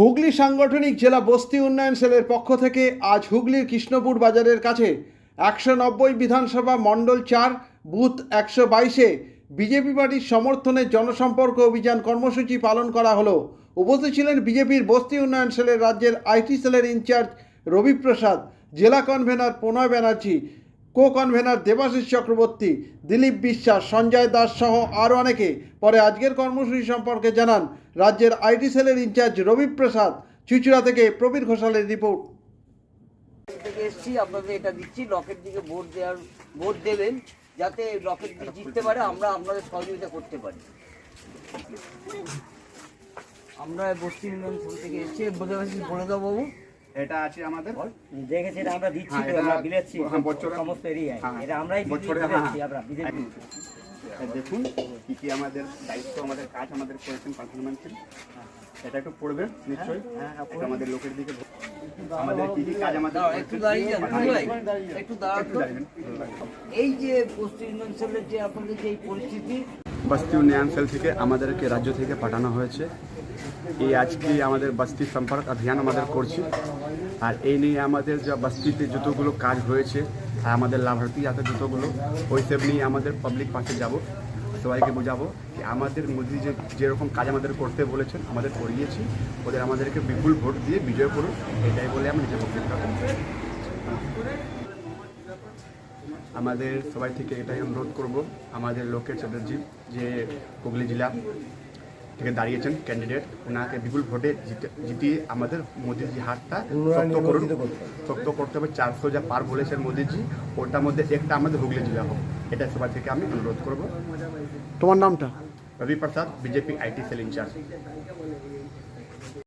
হুগলি সাংগঠনিক জেলা বস্তি উন্নয়ন সেলের পক্ষ থেকে আজ হুগলির কৃষ্ণপুর বাজারের কাছে 190 বিধানসভা মণ্ডল 4 বুথ 122-এ বিজেপি পার্টির সমর্থনে জনসম্পর্ক অভিযান কর্মসূচি পালন করা হলো। উপস্থিত ছিলেন বিজেপির বস্তি উন্নয়ন সেলের রাজ্যের আইটি সেলের ইনচার্জ রবি প্রসাদ, জেলা কনভেনার প্রণয় ব্যানার্জি, কো কনভেনার দেবাশিস চক্রবর্তী, দিলীপ বিশ্বাস, সঞ্জয় দাস সহ আরও অনেকে। পরে আজকের কর্মসূচি সম্পর্কে জানান রাজ্যের আইটি সেলের ইনচার্জ রবি প্রসাদ। চুঁচুড়া থেকে প্রবীর ঘোষালের রিপোর্ট। থেকে এসছি, আপনাদের এটা দিচ্ছি, লকের দিকে ভোট দেবেন যাতে লকেট দিয়ে জিততে পারে, আমরা আপনাদের সহযোগিতা করতে পারি। আমরা বস্তি উন্নয়ন সেল থেকে এসছি, বলে দাও বাবু। এটা আছে আমাদের দেখেছি, এটা আমরা দিচ্ছি, আমরা দিচ্ছি সমস্ত এরিয়ায়, এটা আমরাই দিচ্ছি। আমরা বিজেপি দেখুন কি কি আমাদের দায়িত্ব, আমাদের কাজ আমাদের করেছেন পারফরমেন্স। এটা একটু পড়বেন নিশ্চয়ই, এটা আমাদের লোকের দিকে আমাদের কি কি কাজ আমাদের একটু দাঁড়িয়ে একটু দাঁড়াবেন। এই যে বস্তি উন্নয়ন সেলের যে আপনাদের যে পরিস্থিতি, বস্তি উন্নয়ন সেল থেকে আমাদেরকে রাজ্য থেকে পাঠানো হয়েছে। এই আজকে আমাদের বস্তি সম্পর্ক অভিযান আমাদের করছি, আর এই নিয়ে আমাদের যা বস্তিতে যতগুলো কাজ হয়েছে আর আমাদের লাভার্থী আছে যতগুলো, ওই সব নিয়ে আমাদের পাবলিক পাশে যাব, সবাইকে বোঝাবো যে আমাদের মোদি যেরকম কাজ আমাদের করতে বলেছেন আমাদের করিয়েছি, ওদের আমাদেরকে বিপুল ভোট দিয়ে বিজয় করুন, এটাই বলে আমি নিজের পক্ষে থাকবো। আমাদের সবাই থেকে এটাই অনুরোধ করব, আমাদের লোকের চ্যাটার্জি যে হুগলি জেলা থেকে দাঁড়িয়েছেন ক্যান্ডিডেট, ওনাকে বিপুল ভোটে জিতিয়ে আমাদের মোদিজি হাতটা শক্ত করতে হবে। 400 যা পার বলেছেন মোদিজি, ওটার মধ্যে একটা আমাদের হুগলি জেলা হোক, এটা সবাই থেকে আমি অনুরোধ করব। তোমার নামটা? রবি প্রসাদ, বিজেপি আইটি সেল ইনচার্জ।